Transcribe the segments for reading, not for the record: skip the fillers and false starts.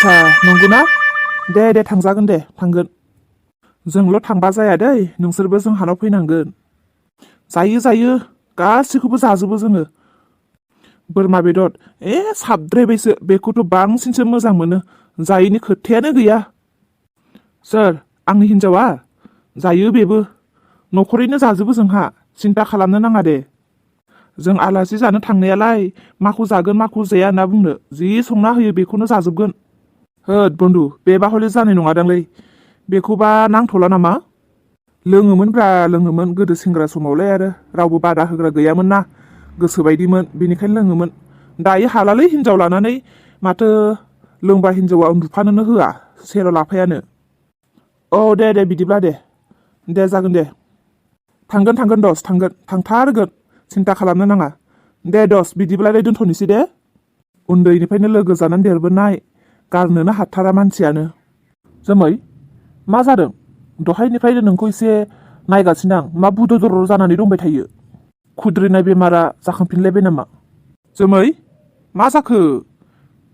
आच्छा नंगौना दे थांजागोन दे थांगोन जोंल' थांबा जाया दै नोंसोरबो जोंहानाव फैनांगोन जायो गासिखौबो जाजोबो जोङो बोरमा बेदर साबद्रायबायसो बेखौथ' बांसिनसो मोजां मोनो जायैनि खोथायानो गैया सोर आंनि हिन्जावा जायो बेबो न'खरैनो जाजोबो जोंहा सिन्था खालामनो नाङा दे जों आलासि जानो थांनायालाय माखौ जागोन माखौ जाया होनना बुंनो जि संना होयो बेखौनो जाजोबगोन होद बन्दु बेबा हले जानाय नङादांलै बेखौबा नांथ'ला नामा लोङोमोन गोदो सेंग्रा समावलाय आरो रावबो बादा होग्रा गैयामोन ना गोसोबायदिमोन बेनिखायनो लोङोमोन दायो हालालै हिनजाव लानानै माथो लोंबा हिनजावा उन्दुफानोनो होआ सेर' लाफायानो औ दे बिदिब्ला दे जागोन दे थांगोन दस थांथारगोन सिन्था खालामनो नाङा दे दस बिदिब्लालाय दोनथ'नोसै दे उन्दैनिफ्रायनो लोगो जानानै देरबोनाय गारनोनो हाथारा मानसियानो जोमै मा जादों दहायनिफ्रायनो नोंखौ एसे नायगासिनो आं मा बुदर जानानै दंबाय थायो खुद्रिनाय बेमारा जाखांफिनलायबाय नामा जोमै मा जाखो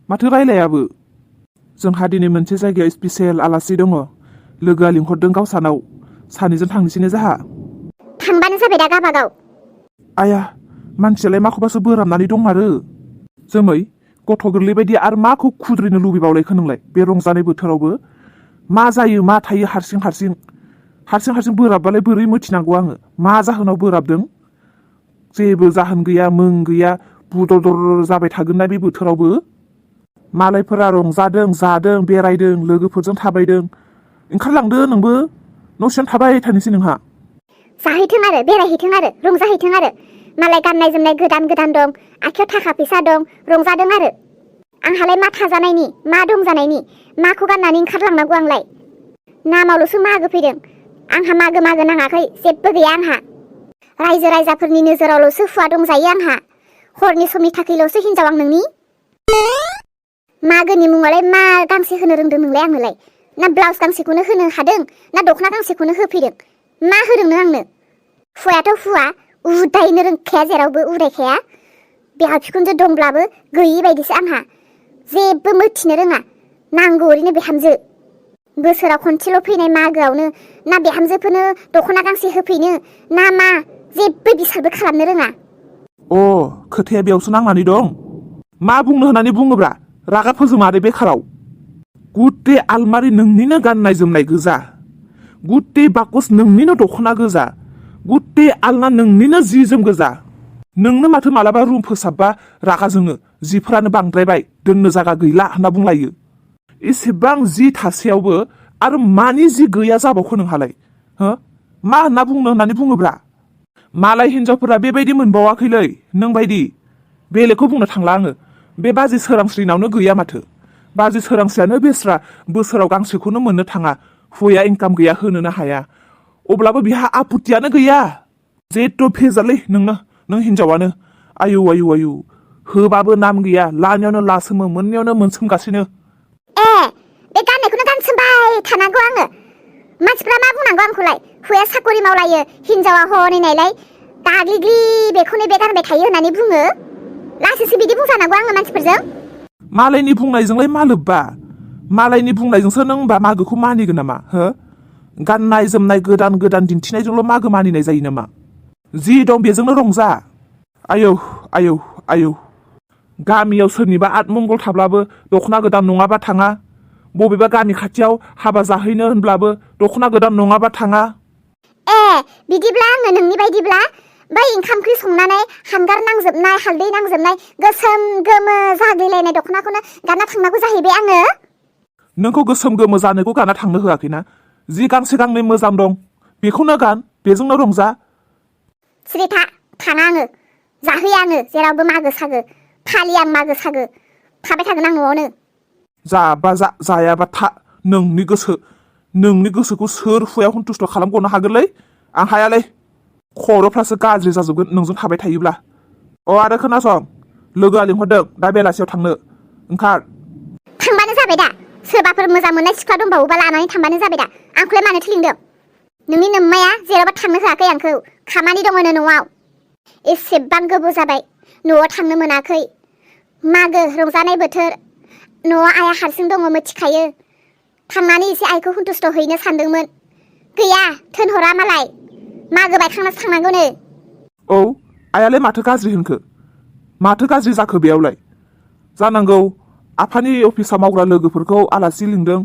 माथो रायलायाबो जोंहा दिनै मोनसे जायगायाव स्पेसियेल आलासि दङ लोगोआ लिंहरदों गावसानाव सानैजों थांनोसैनो जाहा थांबानो जाबाय दा गाबागाव आया मानसियालाय माखौबासो बोराबनानै दंमारो जोमै गथ' गोरलै बायदि आरो माखौ खुद्रिनो लुबैबावलायखो नोंलाय बे रंजानाय बोथोरावबो मा जायो मा थायो हारसिं बोराबबालाय बोरै मिथिनांगौ आङो मा जाहोनाव बोराबदों जेबो जाहोन गैया मों गैया बुदर जाबाय थागोन ना बे बोथोरावबो मालायफोरा रंजादों जादों बेरायदों लोगोफोरजों थाबायदों ओंखारलांदो नोंबो न' सिङाव थाबाय थानोसै नोंहा जाहैथों आरो बेरायहैथों आरो रंजाहैथों आरो मालाय गाननाय जोमनाय गोदान दं आखायाव थाखा फैसा दं रंजादों आरो आंहालाय मा थाजानायनि मा दंजानायनि माखौ गाननानै ओंखारलांनांगौ आंलाय नामावल'सो मागो फैदों आंहा मागो नाङाखै जेबो गैया आंहा रायजो राजाफोरनि नोजोरावल'सो हुवा दंजायो आंहा हरनि समनि थाखायल'सो हिनजाव आं नोंनि मागोनि मुङावलाय मा गांसे होनो रोंदों नोंलाय आंनोलाय ना ब्लाउस गांसेखौनो होनो हादों ना दख'ना गांसेखौनो होफैदों मा होदों नों आंनो हुवायाथ' हुवा उदायनो रोंखाया जेरावबो उदायखाया बिहा बिखुनजो दंब्लाबो गैयि बायदिसो आंहा जेबो मिथिनो रोङा नांगौ ओरैनो बिहामजो बोसोराव खनसेल' फैनाय मागोआवनो ना बिहामजोफोरनो दख'ना गांसे होफैनो ना मा जेबो बिसारबो खालामनो रोङा खोथाया बेयावसो नांनानै दं मा बुंनो होननानै बुङोब्रा रागा फोजोमारो बेखाराव गुटे आलमारि नोंनिनो गाननाय जोमनाय गोजा गुटे बाकस नोंनिनो दख'ना गोजा गुटे आलना नोंनिनो जि जोम गोजा नोंनो माथो मालाबा रुम फोसाबबा रागा जोङो जिफोरानो बांद्रायबाय दोननो जागा गैला होनना बुंलायो एसेबां जि थासेयावबो आरो मानि जि गैया जाबावखो नोंहालाय मा होनना बुंनो होननानै बुङोब्रा मालाय हिनजावफोरा बेबायदि मोनबावाखैलै नों बायदि बेलेगखौ बुंनो थांला आङो बे बाजै सोरांस्रिनावनो गैया माथो बाजै सोरांस्रियानो बेस्रा बोसोराव गांसेखौनो मोननो थाङा हुया इनकाम गैया होनोनो हाया अब्लाबो बिहा आपुतियानो गैया जेथ' भेजालै नों हिनजावानो आयु होबाबो नाम गैया लानायावनो लासोमो मोननायावनो मोनसोमगासिनो बे गाननायखौनो गानसोमबाय थानांगौ आङो मानसिफ्रा मा बुंनांगौ आंखौलाय हुया साकरि मावलायो हिनजावा हनै नायलाय गाग्लिग्लि बेखौनो बे गानबाय थायो होननानै बुङो लासैसो बिदि बुंजानांगौ आङो मानसिफोरजों मालायनि बुंनायजोंलाय मा लोब्बा मालायनि बुंनायजोंसो नों होनबा मागोखौ मानिगोन नामा गाननाय जोमनाय गोदान दिन्थिनायजोंल' मागो मानिनाय जायो नामा जि दं बेजोंनो रंजा आयौ गामियाव सोरनिबा आतमंगल थाब्लाबो दख'ना गोदान नङाबा थाङा बबेबा गामि खाथियाव हाबा जाहैनो होनब्लाबो दख'ना गोदान नङाबा थाङा बिदिब्ला आङो नोंनि बायदिब्ला बै ओंखाम ओंख्रि संनानै हांगार नांजोबनाय हालदै नांजोबनाय गोसोम गोमो जाग्लिलायनाय दख'नाखौनो गानना थांनांगौ जाहैबाय आङो नोंखौ गोसोम गोमो जानायखौ गानना थांनो होआखैना जि गांसे गांनै मोजां दं बेखौनो गान बेजोंनो रंजा सिरि थाना आङो जाहैया आङो जेरावबो मागो सागो फालिया आं मागो सागो थाबाय थागोन आं न'आवनो जाबा जायाबा था नोंनि गोसोखौ सोर हुया सन्थुष्ट खालामगनो हागोनलै आं हायालै खर'फ्रासो गाज्रि जाजोबगोन नोंजों थाबाय थायोब्ला आरो खोनासं लोगोआ लिंहरदों दा बेलासियाव थांनो ओंखार थांबानो जाबाय दा सोरबाफोर मोजां मोननाय सिख्ला दंबावोबा लानानै थांबानो जाबाय दा आंखौलाय मानो थिलिंदों नोंनि नोम्माया जेरावबो थांनो होआखै आंखौ खामानि दङनो न'आव एसेबां गोबाव जाबाय न'आव थांनो मोनाखै मागो रंजानाय बोथोर न'आव आइया हारसिं दङ मिथिखायो थांनानै एसे आइखौ हुन्थुस्ट' हैनो सानदोंमोन गैया थोनहरा मालाय मागो बायखांनासो थांनांगौनो औ आइयालाय माथो गाज्रि होनखो माथो गाज्रि जाखो बेयावलाय जानांगौ आफानि अफिसाव मावग्रा लोगोफोरखौ आलासि लिंदों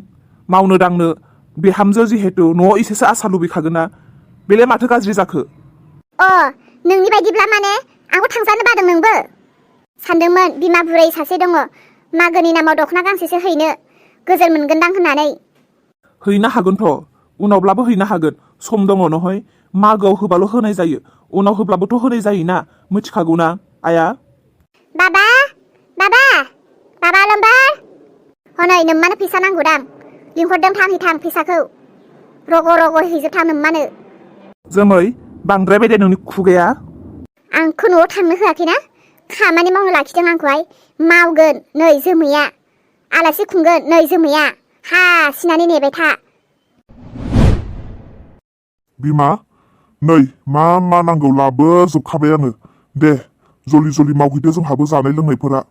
मावनो दांनो बिहामजो जिहेतु न'आव एसेसो आसा लुबैखागोन ना बेलाय माथो गाज्रि जाखो अ नोंनि बायदिब्ला माने आंबो थांजानो बादों नोंबो सानदोंमोन बिमा बुरै सासे दङ मागोनि नामाव दख'ना गांसेसो हैनो गोजोन मोनगोनदां होननानै हैनो हागोनथ' उनावब्लाबो हैनो हागोन सम दङ नहय मागोआव होबाल' होनाय जायो उनाव होब्लाबोथ' होनाय जायोना मिथिखागौ ना आइया बाबा बाबा बाबा आलमबार हनै नोम्मानो फैसा नांगौदां लिंहरदों थांहैथां फैसाखौ रग' रग' हैजोबथां नोम्मानो जोमै बांद्राय बायदे नोंनि खुगाया आंखौ न'आव थांनो होआखैना खामानि मावनो लाखिदों आंखौहाय मावगोन नै जोमैया आलासि खुंगोन नै जोमैया हा सिनानै नेबाय था बिमा नै मा नांगौ लाबोजोबखाबाय आङो दे जलि जलि मावहैदो जोंहाबो जानाय लोंनायफोरा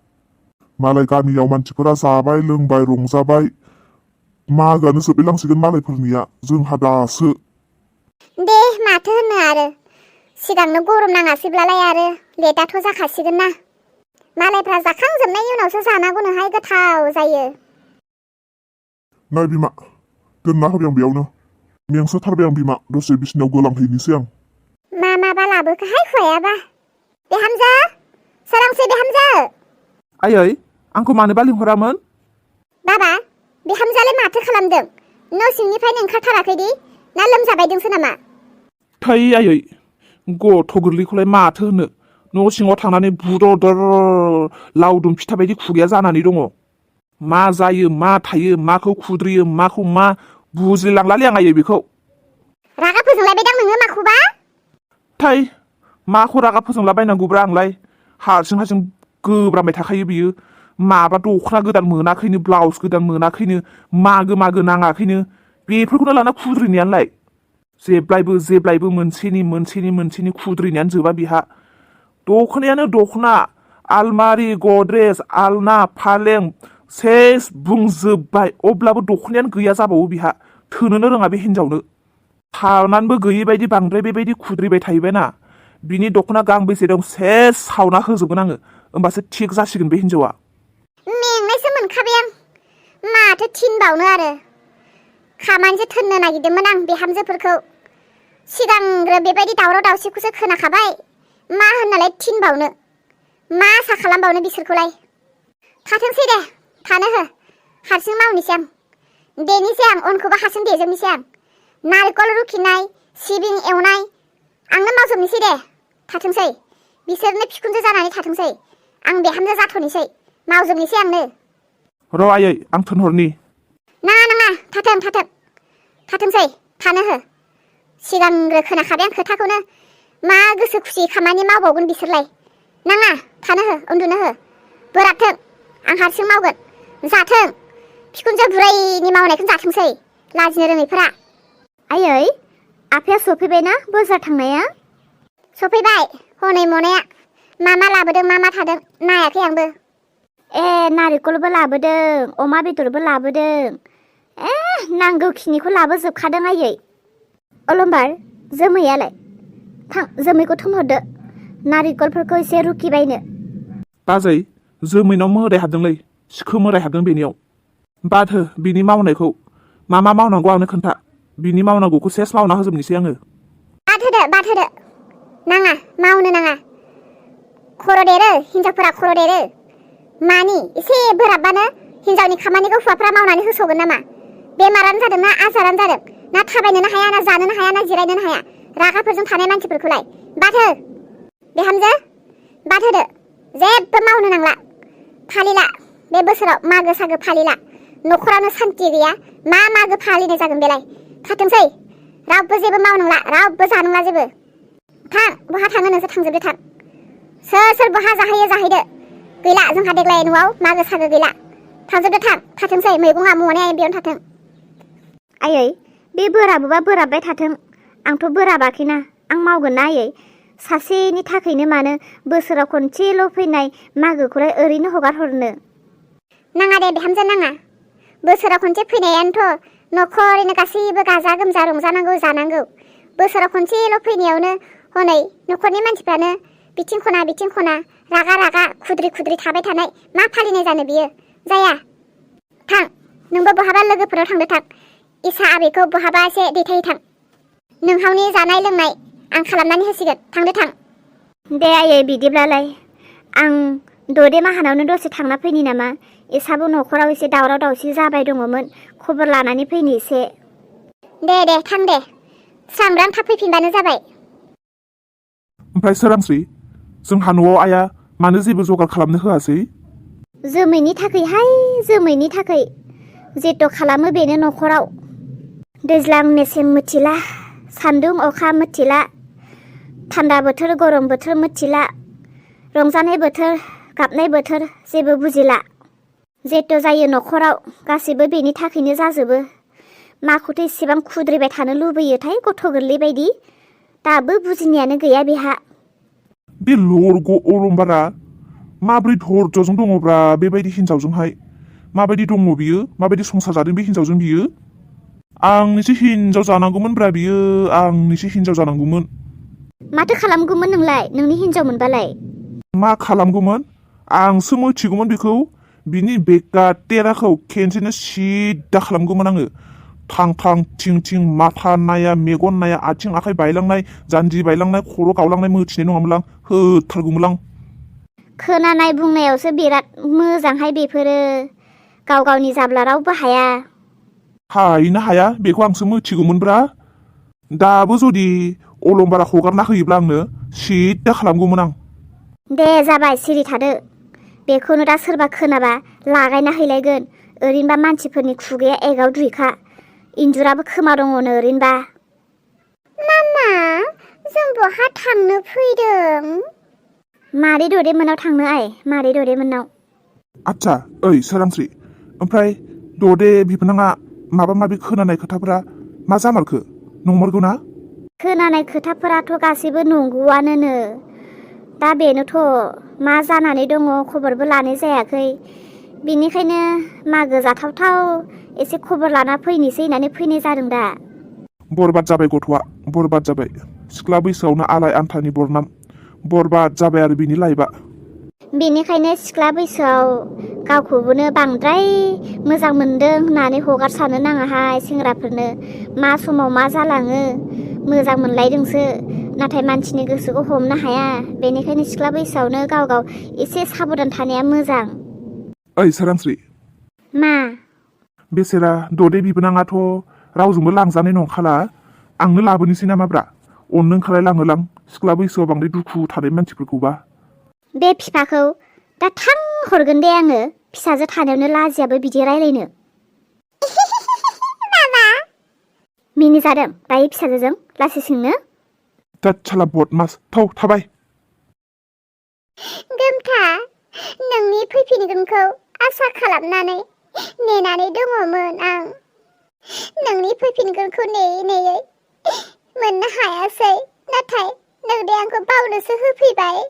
मालाय गामियाव मानसिफोरा जाबाय लोंबाय रंजाबाय मागोआनो जोबलांसिगोन मालायफोरनिया जोंहा दासो दे माथो होनो आरो सिगांनो गरम नाङासैब्लालाय आरो लेटआथ' जाखासिगोन ना मालायफ्रा जाखांजोबनायनि उनावसो जानांगौनोहाय गोथाव जायो नै बिमा दोनना होबाय आं बेयावनो मेंसोथारबाय आं बिमा दसे बिसिनायाव गोलांहैनोसै आं मा माबा लाबोखोहाय हौवायाबा बिहामजो सोरांसै बिहामजो आयै आंखौ मानोबा लिंहरामोन बाबा बिहामजोआलाय माथो खालामदों न' सिंनिफ्रायनो ओंखारथाराखैदि ना लोमजाबायदोंसो नामा थै आयै गथ' गोरलैखौलाय माथो होनो न' सिङाव थांनानै बुदर लावदुम फिथा बायदि खुगाया जानानै दङ मा जायो मा थायो माखौ खुद्रियो माखौ मा बुजिलांलालै आं आयै बेखौ रागा फोजोंलायबायदां नोङो माखौबा थै माखौ रागा फोजोंलाबायनांगौब्रा आंलाय हारसिं गोब्रामबाय थाखायो बियो माबा दख'ना गोदान मोनाखैनो ब्लाउस गोदान मोनाखैनो मागो नाङाखैनो बेफोरखौनो लाना खुद्रिनायालाय जेब्लायबो मोनसेनि खुद्रिनायानो जोबा बिहा दख'नायानो दख'ना आलमारि गद्रेज आलना फालें सेस बुंजोब्बाय अब्लाबो दख'नायानो गैया जाबावो बिहा थोनोनो रोङा बे हिनजावनो थानानैबो गैयै बायदि बांद्राय बेबायदि खुद्रिबाय थायोबायना बिनि दख'ना गांबेसे दं सेस सावना होजोबगोन आङो होमबासो थिग जासिगोन बे हिनजावा मेंनायसो मोनखाबाय आं माथो थिनबावनो आरो खामानिसो थोननो नागिरदोंमोन आं बिहामजोफोरखौ सिगांग्रो बेबायदि दावराव दावसिखौसो खोनाखाबाय मा होननालाय थिनबावनो मा आसा खालामबावनो बिसोरखौलाय थाथोंसै दे थानो हो हारसिं मावनोसै आं देनोसै आं अनखौबो हारसिं देजोबनोसै आं नारिखल रुखिनाय सिबिं एवनाय आंनो मावजोबनोसै दे थाथोंसै बिसोरनो बिखुनजो जानानै थाथोंसै आं बिहामजो जाथ'नोसै मावजोबनोसै आंनो र' आयै आं थोनहरनि नाङा थाथोंसै थानो हो सिगांग्रो खोनाखाबाय आं खोथाखौनो मा गोसो खुसि खामानि मावबावगोन बिसोरलाय नाङा थानो हो उन्दुनो हो बोराबथों आं हारसिं मावगोन जाथों बिखुनजो बुरैनि मावनायखौनो जाथोंसै लाजिनो रोङैफोरा आयै आफाया सफैबायना बाजार थांनाया सफैबाय हनै मनाया मा लाबोदों मा थादों नायाखै आंबो ए नारिखलबो लाबोदों अमा बेदरबो लाबोदों नांगौखिनिखौ लाबोजोबखादों आयै अलमबार जोमैयालाय थां जोमैखौ थुमहरदो नारिखलफोरखौ एसे रुखिबायनो बाजै जोमैनाव मोदाय हाबदोंलै सिखो मोदाय हाबदों बेनियाव बाद हो बिनि मावनायखौ मा मावनांगौ आंनो खोन्था बिनि मावनांगौखौ सेस मावना होजोबनोसै आङो बाद होदो नाङा मावनो नाङा खर' देरो हिनजावफोरा खर' देरो मानि एसे बोराबबानो हिनजावनि खामानिखौ हौवाफ्रा मावनानै होस'गोन नामा बेमारानो जादों ना आजारानो जादों ना थाबायनोनो हाया ना जानोनो हाया ना जिरायनोनो हाया रागाफोरजों थानाय मानसिफोरखौलाय बाद हो बिहामजो बाद होदो जेबो मावनो नांला फालिला बे बोसोराव मागो सागो फालिला न'खरावनो सान्थि गैया मा मागो फालिनाय जागोन बेलाय थाथोंसै रावबो जेबो मावनांला रावबो जानांला जेबो थां बहा थाङो नोंसोर थांजोबदो थां सोर बहा जाहैयो जाहैदो गैला जोंहा देग्लाय न'आव मागो सागो गैला थांजोबदो थाथोंसै मैगङा मनाया बेयावनो थाथों आयै बे बोराबोबा बोराबबाय थाथों आंथ' बोराबाखैना आं मावगोन ना आयै सासेनि थाखायनो मानो बोसोराव खनसेल' फैनाय मागोखौलाय ओरैनो हगार हरनो नाङा दे बिहामजो नाङा बोसोराव खनसे फैनायानोथ' न'खरैनो गासैबो गाजा गोमजा रंजानांगौ जानांगौ बोसोराव खनसेल' फैनायावनो हनै न'खरनि मानसिफ्रानो बिथिं खना रागा रागा खुद्रि थाबाय थानाय मा फालिनाय जानो बियो जाया थां नोंबो बहाबा लोगोफोराव थांदो थां इसा आबैखौ बहाबा एसे दैथायहै थां नोंहावनि जानाय लोंनाय आं खालामनानै होसिगोन थांदो थां दे आयै बिदिब्लालाय आं द'दे माहानावनो दसे थांना फैनि नामा इसाबो न'खराव एसे दावराव दावसि जाबाय दङमोन खबर लानानै फैनि एसे दे थां दे स्रां थाब फैफिनबानो जाबाय ओमफ्राय सोरांस्रि जोंहा न'आव आइया मानो जेबो जगार खालामनो होआसै जोमैनि थाखै जेथ' खालामो बेनो न'खराव दैज्लां मेसें मिथिला सान्दुं अखा मिथिला थान्दा बोथोर गरम बोथोर मिथिला रंजानाय बोथोर गाबनाय बोथोर जेबो बुजिला जेथ' जायो न'खराव गासिबो बेनि थाखायनो जाजोबो माखौथो इसेबां खुद्रिबाय थानो लुबैयोथाय गथ' गोरलै बायदि दाबो बुजिनायानो गैया बेहा बे लरग' अलंबारा माब्रै धर्ज'जों दङब्रा बेबायदि हिनजावजोंहाय माबायदि दङ बियो माबायदि संसार जादों बे हिनजावजों बियो आंनिसो हिनजाव जानांगौमोनब्रा बियो आंनिसो हिनजाव जानांगौमोन माथो खालामगौमोन नोंलाय नोंनि हिनजाव मोनबालाय मा खालामगौमोन आंसो मिथिगौमोन बेखौ बिनि बेगा टेराखौ खेनसेनो सिद्दा खालामगौमोन आङो थां थिं माथा नाया मेगन नाया आथिं आखाइ बायलांनाय जान्जि बायलांनाय खर' गावलांनाय मिथिनाय नङामोनलां होथारगौमोनलां खोनानाय बुंनायावसो बिराद मोजांहाय बेफोरो गावनि जाब्ला रावबो हाया हायैनो हाया बेखौ आंसो मिथिगौमोनब्रा दाबो जुदि अलंबारा हगारना होयोब्ला आंनो सिद्दा खालामगौमोन आं दे जाबाय सिरि थादो बेखौनो दा सोरबा खोनाबा लागायना हैलायगोन ओरैनोबा मानसिफोरनि खुगाया एगाव दुइखा इन्जुराबो खोमा दङनो ओरैनोबा मामा जों बहा थांनो फैदों मादै द'दे मोननाव थांनो आइ मादै द'दे मोननाव आच्छा ओइ सोरांस्रि ओमफ्राय द'दे बिबोनाङा माबा माबि खोनानाय खोथाफोरा मा जामारखो नंमारगौ ना खोनानाय खोथाफोराथ' गासैबो नंगौआनो दा बेनोथ' मा जानानै दङ खबरबो लानाय जायाखै बेनिखायनो मागो जाथावथाव एसे खबर लाना फैनोसै होननानै फैनाय जादों दा बरबाद जाबाय गथ'आ बरबाद जाबाय सिख्ला बैसोआवनो आलाय आन्थानि बरनाम बरबाद जाबाय आरो बिनि लाइफआ बेनिखायनो सिख्ला बैसोआव गावखौबोनो बांद्राय मोजां मोनदों होननानै हगारसारनो नाङाहाय सेंग्राफोरनो मा समाव मा जालाङो मोजां मोनलायदोंसो नाथाय मानसिनि गोसोखौ हमनो हाया बेनिखायनो सिख्ला बैसोआवनो गाव एसे साबधान थानाया मोजां ओइ सोरांस्रि मा बेसेरा द'दे बिबोनाङाथ' रावजोंबो लांजानाय नंखाला आंनो लाबोनोसै नामाब्रा अननो ओंखारलायलाङोलां सिख्ला बैसोआव बांद्राय दुखु थानाय मानसिफोरखौबा बे बिफाखौ दा थां हरगोन दे आङो फिसाजो थानायावनो लाजियाबो बिदि रायलायनो मिनि जादों दायो फिसाजोजों लासै सोंनो दाच्छाला बदमास थौ थाबाय गोमथा नोंनि फैफिनगोनखौ आसा खालामनानै नेनानै दङमोन आं नोंनि फैफिनगोनखौ नेयै मोननो हायासै नाथाय नोंदे आंखौ बावनोसो होफैबाय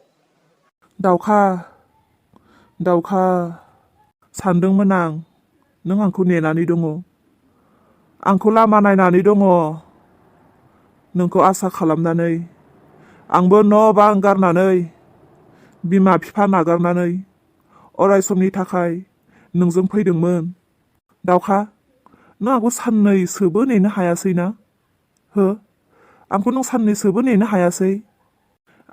दाउखा सानदोंमोन आं नों आंखौ नेनानै दङ आंखौ लामा नायनानै दङ नोंखौ आसा खालामनानै आंबो न' बां गारनानै बिमा बिफा नागारनानै अराय समनि थाखाय नोंजों फैदोंमोन दाउखा नों आंखौ साननैसोबो नेनो हायासै ना हो आंखौ नों साननैसोबो नेनो हायासै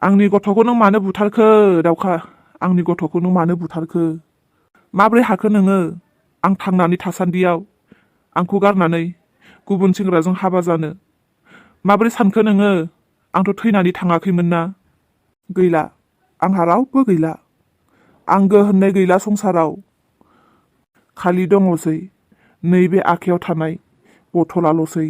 आंनि गथ'खौ नों मानो बुथारखो दाउखा आंनि गथ'खौ नों मानो बुथारखो माब्रै हाखो नोङो आं थांनानै थासान्दियाव आंखौ गारनानै गुबुन सेंग्राजों हाबा जानो माब्रै सानखो नोङो आंथ' थैनानै थाङाखैमोन ना गैला आंहा रावबो गैला आंगो होननाय गैला संसाराव खालि दङसै नैबे आखायाव थानाय बथलाल'सै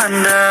한다